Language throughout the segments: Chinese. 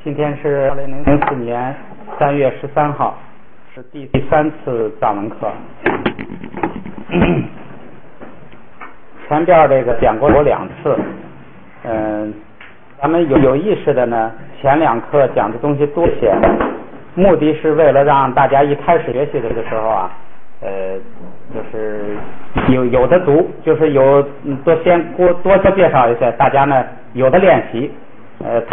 今天是2004年3月13号，是第3次藏文课。前边这个讲过2次，咱们有意识的呢，前2课讲的东西多些，目的是为了让大家一开始学习的时候啊，就是有的读，就是有多介绍一些，大家呢有的练习，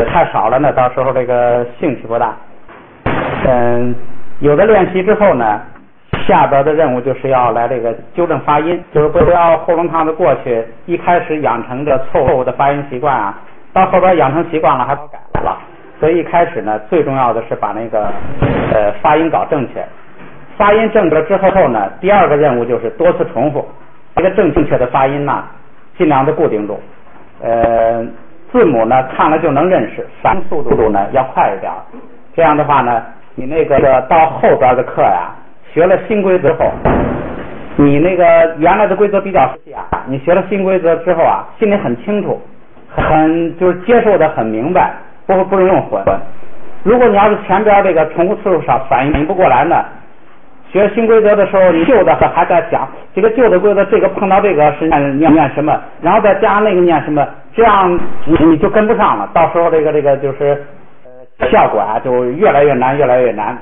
太少了呢，到时候这个兴趣不大。有的练习之后呢，下边的任务就是要来这个纠正发音，就是不要后龙堂的过去一开始养成这错误的发音习惯啊，到后边养成习惯了还不改了。所以一开始呢，最重要的是把那个发音搞正确。发音正确了之后呢，第2个任务就是多次重复这个正确的发音呢，尽量的固定住。字母呢看了就能认识，反应速度呢要快一点。这样的话呢，你那个到后边的课呀，学了新规则后，你那个原来的规则比较熟悉啊，你学了新规则之后啊，心里很清楚，就是接受的很明白，不容易混。如果你要是前边这个重复次数少，反应不过来呢，学新规则的时候，你旧的还在想这个旧的规则，这个碰到这个是念什么，然后再加上那个念什么，这样你就跟不上了。到时候这个就是效果啊，就越来越难，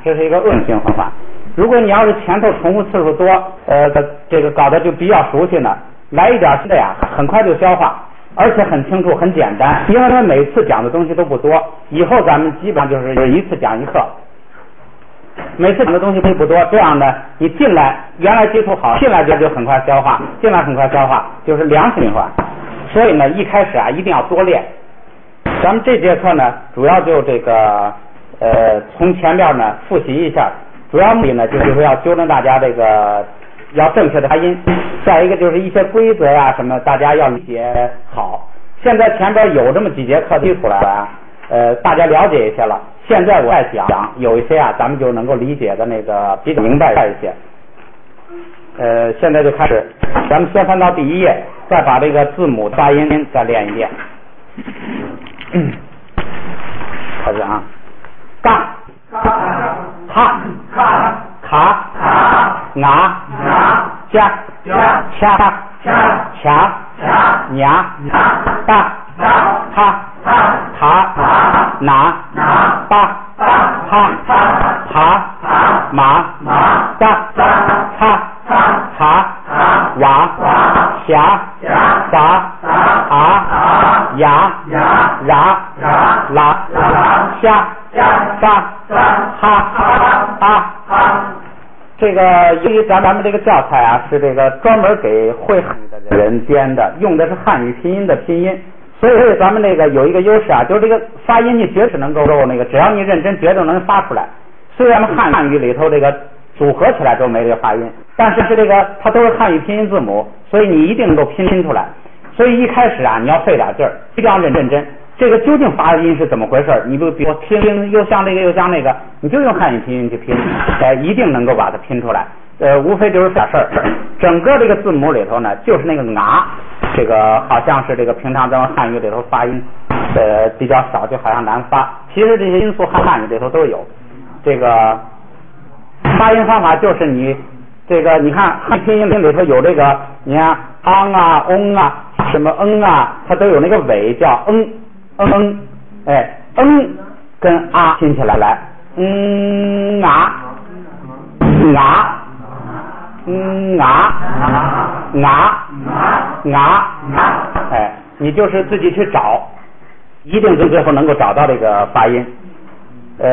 这是一个恶性循环。如果你要是前头重复次数多，这个搞得就比较熟悉呢，来一点新的呀，很快就消化，而且很清楚，很简单。因为他每次讲的东西都不多，以后咱们基本上就是一次讲一课。每次讲的东西不多，这样呢，你进来原来基础好，进来就很快消化，就是良性循环。所以呢，一开始啊一定要多练。咱们这节课呢，主要就这个从前面呢复习一下，主要目的呢就是要纠正大家这个要正确的发音，再一个就是一些规则呀什么，大家要理解好。现在前边有这么几节课基础来了，大家了解一些了。现在我再讲有一些啊，咱们就能够理解的那个比较明白一些。现在就开始，咱们先翻到第1页，再把这个字母发音再练一遍。开始啊，嘎哈卡拿加掐娘大哈卡拿巴哈马大哈瓦霞达呀啦虾发这个由于咱们这个教材啊是这个专门给会汉语的人编的，用的是汉语拼音的拼音，所以咱们这个有一个优势啊，就是这个发音你绝对能够那个，只要你认真，绝对能发出来。虽然汉语里头这个组合起来都没这个发音，但是这个它都是汉语拼音字母，所以你一定能够拼出来。所以一开始啊，你要费点劲儿，一定要认真。这个究竟发音是怎么回事？你比如拼又像这个又像那个，你就用汉语拼音去拼，一定能够把它拼出来。无非就是点事儿。整个这个字母里头呢，就是那个啊，这个好像是这个平常咱们汉语里头发音比较少，就好像难发。其实这些因素汉语里头都有。这个发音方法就是你这个你看汉拼音里头有这个，你看昂啊、翁啊、什么啊，它都有那个尾叫跟啊拼起来你就是自己去找，一定最后能够找到这个发音。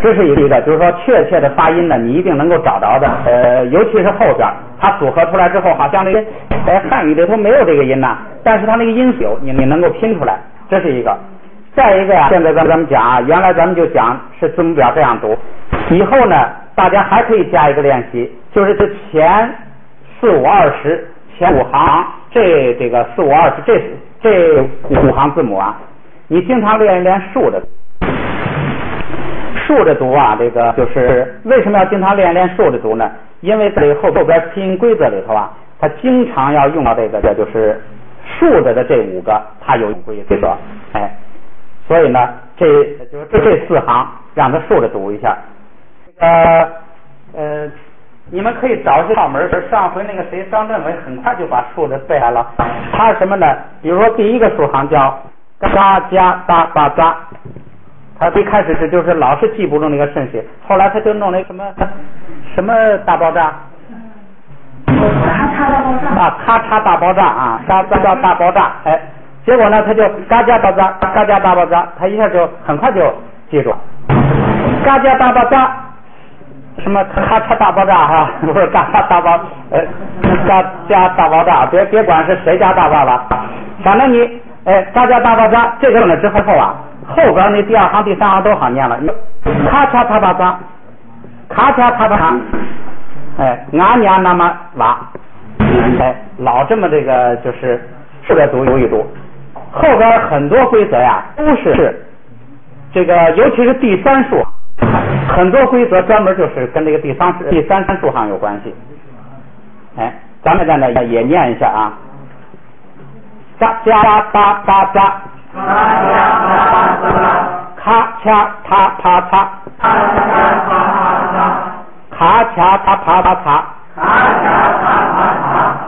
这是一个，就是说确切的发音呢，你一定能够找着的。尤其是后边，它组合出来之后，好像这个汉语里头没有这个音呐，但是它那个音有，你能够拼出来，这是一个。再一个呀，现在咱们讲啊，原来咱们就讲是字母表这样读，以后呢，大家还可以加一个练习，就是这前4、5、20前5行，这个4、5、20这5行字母啊，你经常练一练竖着读啊，这个就是为什么要经常练竖着读呢？因为在后边拼音规则里头啊，它经常要用到这就是竖着的这5个，它有规则，所以呢，这4行让他竖着读一下。你们可以找些窍门，上回那个谁张振伟很快就把竖着背下来了。他是什么呢？比如说第一个竖行叫嘎加哒巴扎，他一开始就是老是记不住那个顺序，后来他就弄那什么大爆炸。咔嚓大爆炸啊，嘎加大爆炸，哎，结果呢他就嘎加爆炸，嘎加大爆炸，他一下就很快就记住，嘎加大爆炸，什么咔嚓大爆炸哈，不是嘎加大爆，嘎加大爆炸，别管是谁家大爆了，反正你嘎加大爆炸这个呢之后啊，后边那第二行第三行都好念了，咔嚓大爆炸，咔嚓大爆炸。俺娘那么娃，老这么这个就是顺着读一读，后边很多规则呀都是这个，尤其是第三竖，很多规则专门就是跟这个第三竖行有关系。咱们在那也念一下啊，嘎加巴巴扎，咔嚓嚓啪嚓。咔嚓嚓啪啪嚓，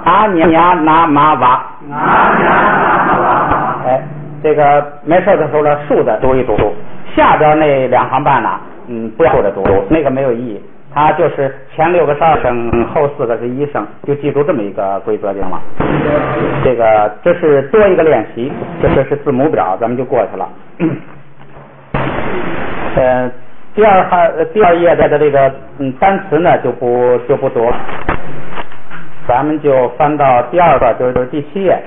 阿娘那玛瓦，这个没事的时候呢，竖着读一读，下边那两行半呢，不要竖着读，那个没有意义。它就是前6个是2声，后4个是1声，就记住这么一个规则就行了。这是多一个练习，这是字母表，咱们就过去了。第二页的这个单词呢就不读了，咱们就翻到第2个，就是第7页。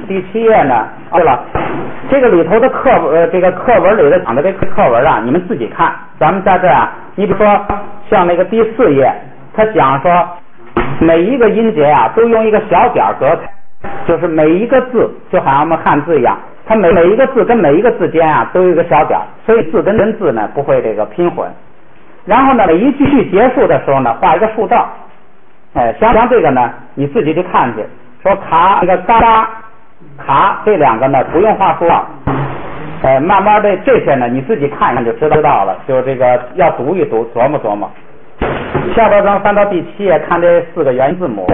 第7页呢，对了，这个里头的这个课文里的讲的这个课文啊，你们自己看。咱们在这啊，你比如说像那个第4页，他讲说每一个音节啊都用一个小点隔开，就是每一个字就好像我们汉字一样。它每一个字跟每一个字间啊都有一个小点，所以字跟字呢不会这个拼混。然后呢，每一句结束的时候呢画一个竖道，像这个呢你自己去看去，说卡那个嘎卡这两个呢不用画竖道，慢慢的这些呢你自己看一看就知道了，就这个要读一读，琢磨琢磨。下边咱们翻到第7页，看这4个元音字母，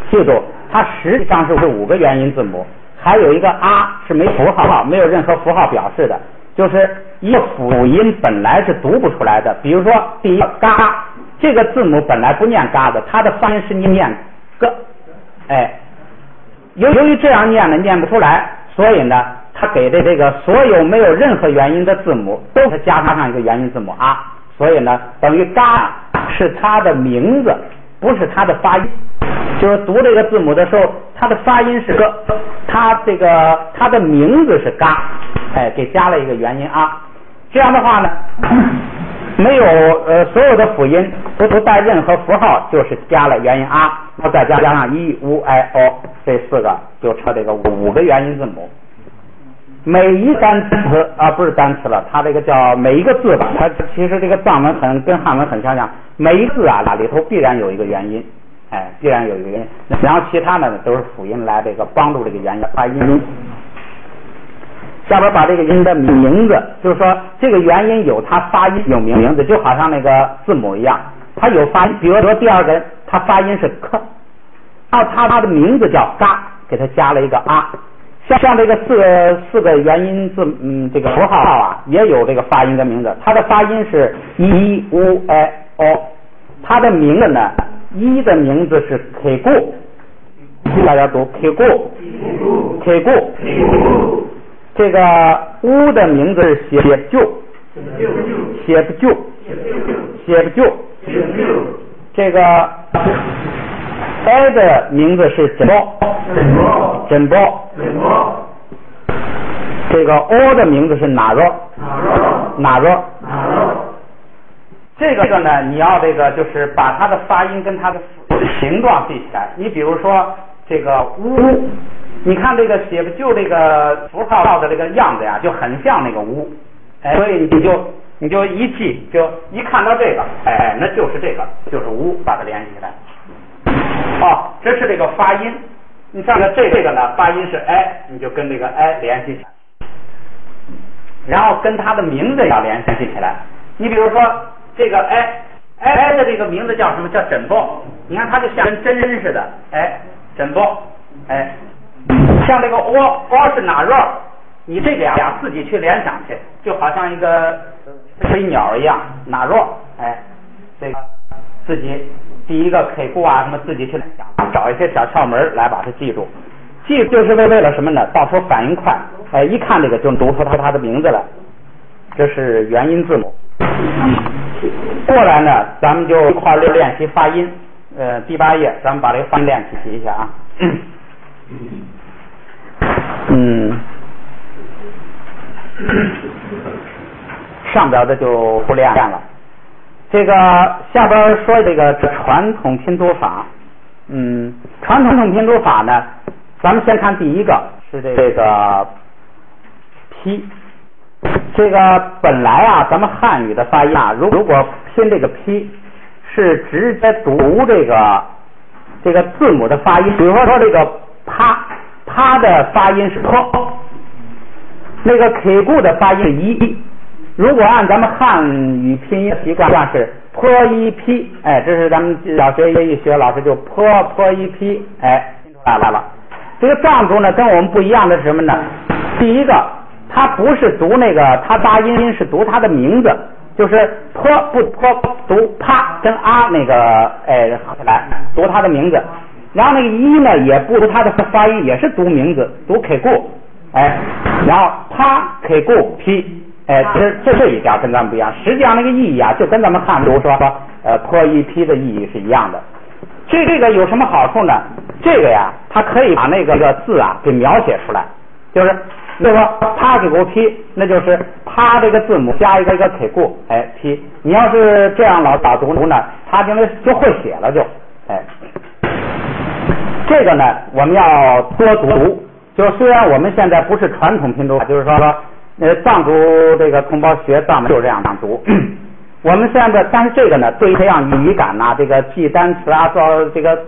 记住它实际上是5个元音字母。还有一个啊是没符号，没有任何符号表示的，就是一个辅音本来是读不出来的。比如说第一个嘎，这个字母本来不念嘎的，它的发音是念个，由于这样念呢念不出来，所以呢它给的这个所有没有任何元音的字母都是加上一个元音字母啊，所以呢等于嘎是它的名字，不是它的发音。就是读这个字母的时候，它的发音是个，它的名字是嘎，给加了一个元音啊。这样的话呢，没有所有的辅音都不带任何符号，就是加了元音啊，然后再加上i u i o 这4个，就成这个5个元音字母。每一单词啊不是单词了，它这个叫每一个字吧，它其实这个藏文跟汉文很相像，每一个字啊里头必然有一个元音。必然有一个元音，然后其他呢都是辅音来这个帮助这个元音发音。下边把这个音的名字，就是说这个元音有它发音有名字，就好像那个字母一样，它有发音。比如说第2个，它发音是克，然后它的名字叫嘎，给它加了一个啊。像这个四个元音字，这个符号啊，也有这个发音的名字，它的发音是 i u i o， 它的名字呢。一的名字是 K 固，大家读 K 固，这个乌的名字是写不就，这个 A 的名字是真波，这个 O 的名字是哪若。这个呢，你要这个就是把它的发音跟它的形状记起来。你比如说这个乌，你看这个写不就这个符号的这个样子呀，就很像那个乌，所以你就一记，就一看到这个，那就是这个，就是乌，把它联系起来。这是这个发音。你像这个呢，发音是你就跟这个联系起来。然后跟他的名字要联系起来。你比如说这个哎的这个名字叫什么？叫枕波。你看它就像跟真人似的，枕波，像这个窝是哪肉？你这个呀自己去联想去，就好像一个飞鸟一样，哪肉？这个自己第一个 K 固啊什么自己去联想，找一些小窍门来把它记住。记就是为了什么呢？到时候反应快，一看这个就读出它的名字来。这是元音字母。过来呢，咱们就一块儿练习发音。第8页，咱们把这个发音练习一下啊。上边的就不练了。这个下边说这个传统拼读法。传统拼读法呢，咱们先看第一个是这个批。这个本来啊，咱们汉语的发音啊，如果拼这个批是直接读这个字母的发音，比如说这个啪的发音是坡，那个 K 固的发音是一。如果按咱们汉语拼音习惯是坡一批，这是咱们小学一学老师就坡一批，拼出来了。这个藏族呢跟我们不一样的是什么呢？第一个，它不是读那个，它发音是读它的名字，就是坡不坡读啪跟啊那个合起来读它的名字，然后那个一呢也不读它的发音，也是读名字，读 K 固，然后啪 K 固批，这一点跟咱们不一样。实际上那个意义啊，就跟咱们汉族说坡一批的意义是一样的。这个有什么好处呢？这个呀，它可以把那个字啊给描写出来，就是那个啪 K 固批，那就是啪这个字母加一个 K 固，批。你要是这样老读呢，他就会写了就，这个呢我们要多读。就虽然我们现在不是传统拼读法，就是说藏族这个同胞学藏文就这样读。我们现在，但是这个呢，对培养语感呐，这个记单词啊，做这个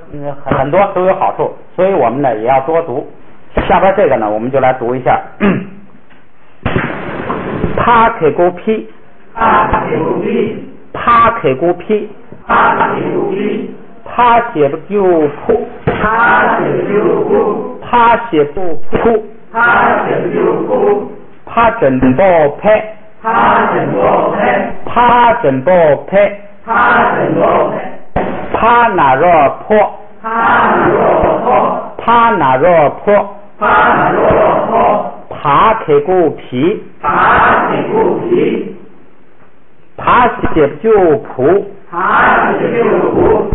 很多都有好处，所以我们呢也要多读。下边这个呢，我们就来读一下。啪 K 固批，啪 K 固批，啪 K 固批，啪 K 固批，啪写不就扑，啪写不就扑，啪写不扑，啪写不就扑，啪枕抱拍，啪枕抱拍，啪枕抱拍，啪枕抱拍，啪哪若坡，啪哪若坡，啪哪若坡，啪哪若坡，爬 K 固皮，爬 K 固皮，爬写不就扑，爬写不就扑，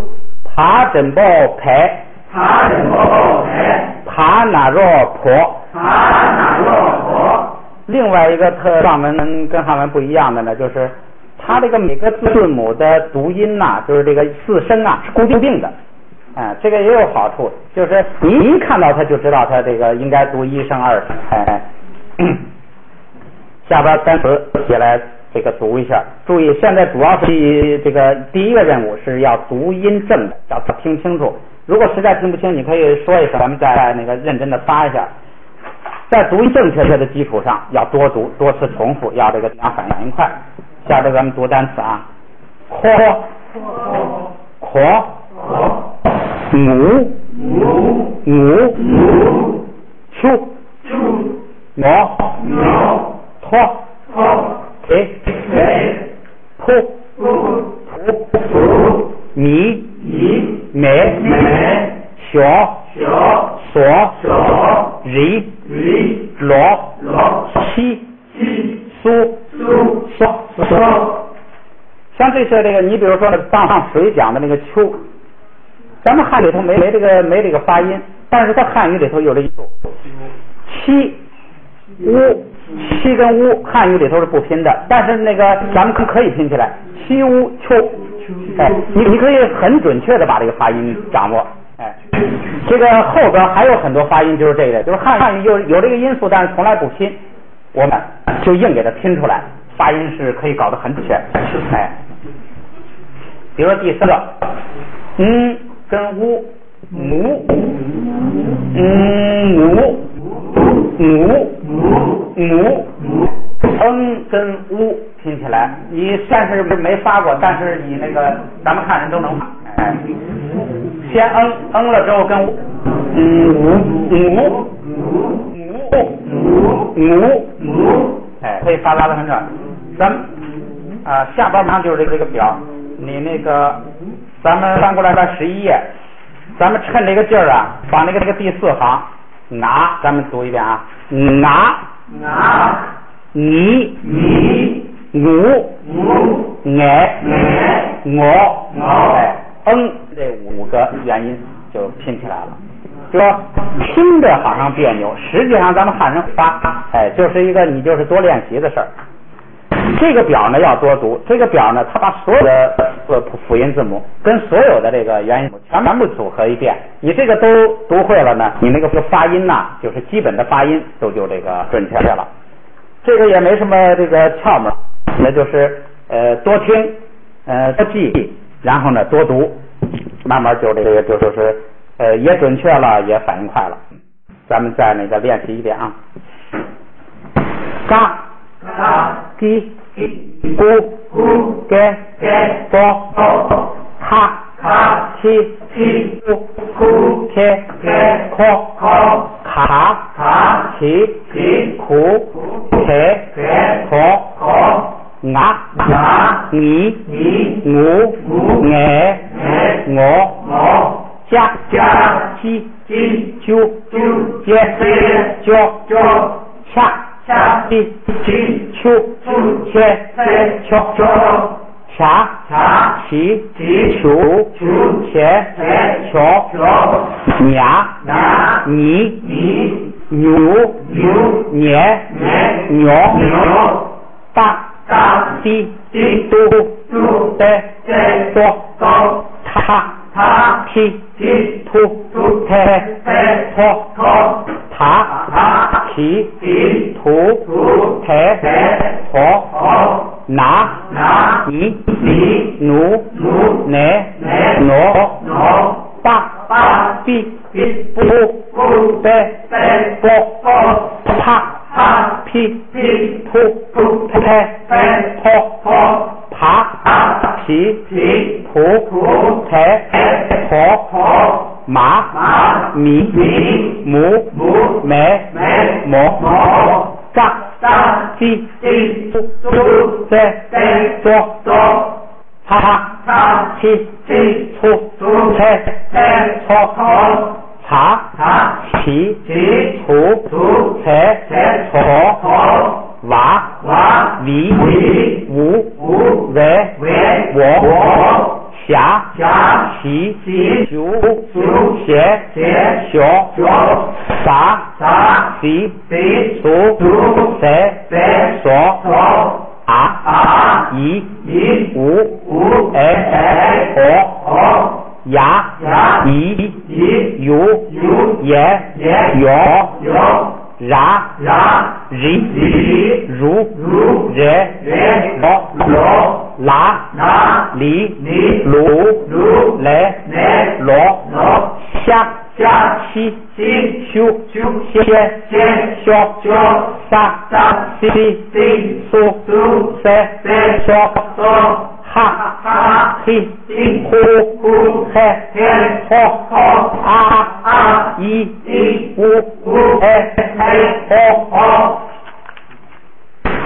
爬枕抱拍，爬枕抱拍，爬哪若坡，爬哪若坡。另外一个藏文跟汉文不一样的呢，就是它这个每个字母的读音呐，就是这个字声啊是固定的，这个也有好处，就是你一看到它就知道它这个应该读一声二声。下边单词写来这个读一下，注意现在主要是这个第一个任务是要读音正的，要听清楚。如果实在听不清，你可以说一声，咱们再那个认真的发一下。在读音正确的基础上，要多读，多次重复，要这个反应快。下边咱们读单词啊，阔，母，秋，托，给，扑，米，美，小，所，日，罗，西，苏，像这些这个，你比如说放水讲的那个秋，咱们汉语里头没这个发音，但是在汉语里头有这一组七乌，七跟乌汉语里头是不拼的，但是那个咱们可以拼起来，七乌秋，你可以很准确的把这个发音掌握。这个后边还有很多发音就是这个，就是汉语有这个音素，但是从来不拼，我们就硬给它拼出来，发音是可以搞得很准确。比如说第4个，跟乌，母，跟乌拼起来，你暂时没发过，但是你那个咱们看人都能发。哎，先了之后跟哎，可以发达的很准。咱们下边马上就是这个表，你那个咱们翻过来看11页，咱们趁这个劲儿啊，把那个第4行拿，咱们读一遍啊，拿你我这5个元音就拼起来了。就说听着好像别扭，实际上咱们汉人发，哎，就是一个你就是多练习的事儿。这个表呢要多读，这个表呢它把所有的辅音字母跟所有的这个元音全部组合一遍，你这个都读会了呢，你那个发音呐，就是基本的发音就这个准确了。这个也没什么这个窍门，那就是多听多记，然后呢多读，慢慢就这个就是也准确了，也反应快了。咱们再那个练习一遍啊。嘎叽咕给多哈七咕贴科卡奇苦贴可牙你我加鸡啾接恰鸡秋切恰奇球切球娘你牛年牛大滴嘟得多他踢突贴托塔提图贴托拿你奴挪大地不得不啪劈突贴托爬皮图贴托马米母梅磨炸鸡猪在做哈七出切搓茶起图切搓娃里无为我下起九斜小撒西苏塞所一五牙一也ra ri ru re lo la li lu le lo xa xi xiu xie xio sa si su se so ha hi hu he ho i u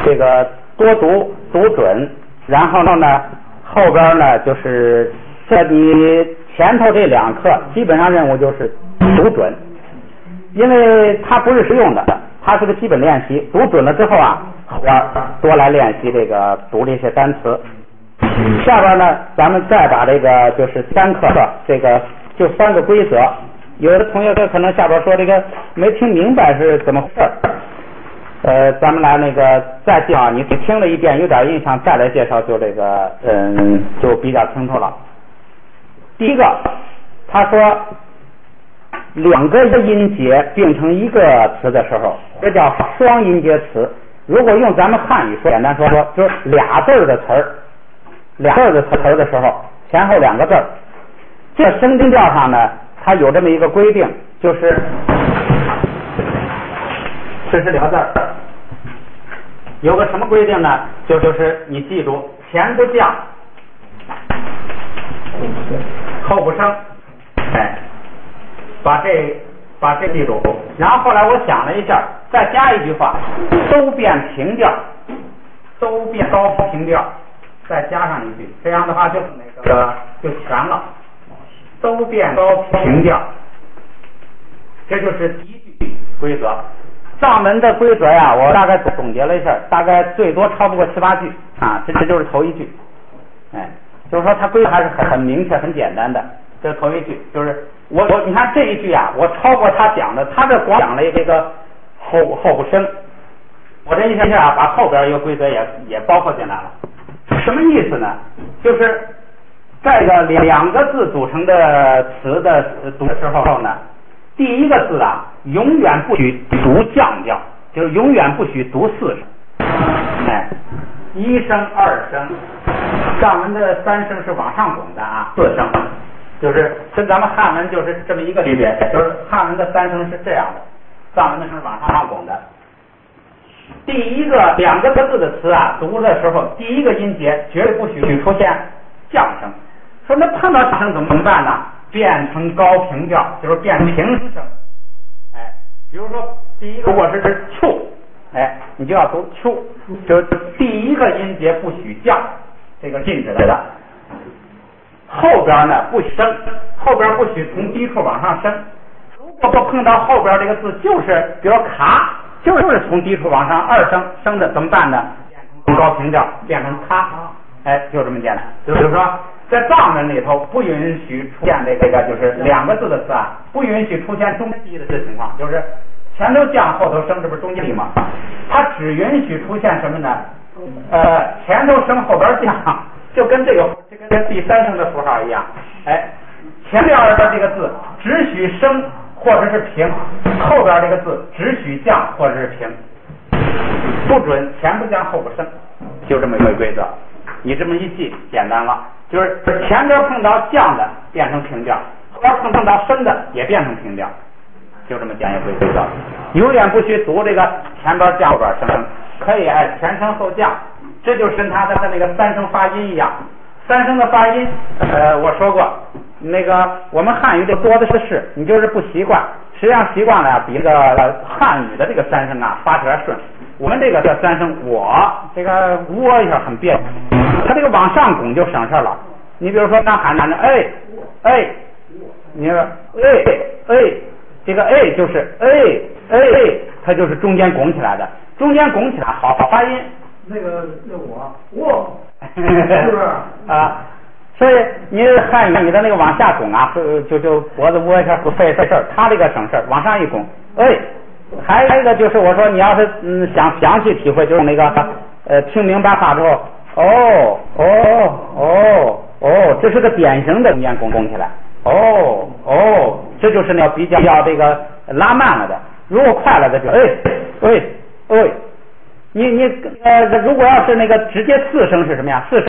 这个多读准，然后呢后边呢就是这你前头这2课基本上任务就是读准，因为它不是实用的，它是个基本练习。读准了之后啊，后边多来练习这个读这些单词。下边呢咱们再把这个就是3课这个就3个规则，有的同学可能下边说这个没听明白是怎么回事，咱们来那个再介绍，你听了一遍有点印象，再来介绍就这个就比较清楚了。第一个，他说2个音节并成一个词的时候，这叫双音节词。如果用咱们汉语说，简单说就是俩字的词儿的时候，前后2个字儿。这声定调上呢，它有这么一个规定，就是这是2个字儿。有个什么规定呢？就是你记住，前不降，后不升，哎，把这记住。然后后来我想了一下，再加一句话，都变平调，都变高平调，再加上一句，这样的话就就全了，都变高平调，这就是第一句规则。藏文的规则呀，我大概总结了一下，大概最多超不过7、8句啊，这就是头一句，哎，就是说它规则还是很明确、很简单的。这是头一句，就是你看这一句啊，我超过他讲的，他这光讲了这个后不升，我这一下啊，把后边一个规则也包括进来了。什么意思呢？就是这个2个字组成的词的读的时候呢，第一个字啊，永远不许读降调，就是永远不许读4声，哎，1声、2声，藏文的3声是往上拱的啊，4声，就是跟咱们汉文就是这么一个区别，就是汉文的3声是这样的，藏文的是往上拱的。第一个2个字的词啊，读的时候，第一个音节绝对不许出现降声。说那碰到降声怎么办呢？变成高平调，就是变平声。哎，比如说第一个如果是秋，哎，你就要读秋，就是第一个音节不许降，这个禁止的。后边呢不许升，后边不许从低处往上升。如果碰到后边这个字就是比如卡，就是从低处往上2声升的，怎么办呢？变成高平调，变成咔，哎，就这么简单。就是说，在藏文里头不允许出现这个就是2个字的词啊，不允许出现中间低的这情况，就是前头降后头升，这不是中间低吗？它只允许出现什么呢？前头升后边降，就跟这跟第3声的符号一样，哎，前边的这个字只许升或者是平，后边这个字只许降或者是平，不准前不降后不升，就这么一个规则。你这么一记，简单了，就是前边碰到降的变成平调，后边碰到升的也变成平调，就这么简约规则。永远不许读这个前边降后边升，可以前升后降，这就跟他的那个3声发音一样。3声的发音，我说过，那个我们汉语这多的是，你就是不习惯。实际上习惯了呀，比这个汉语的这个3声啊发起来顺。我们这个叫3声，我这个窝一下很别扭，它这个往上拱就省事了。你比如说那喊着哎，你说这个就是它就是中间拱起来的，中间拱起来好发音。那我是不是啊？所以你汉语你的那个往下拱啊，就脖子窝一下不费事儿，他这个省事儿，往上一拱，还有一个就是我说你要是想详细体会，就是那个听明白话之后，这是个典型的中间拱起来，这就是那比较这个拉慢了的，如果快了的就你如果要是那个直接4声是什么呀？4声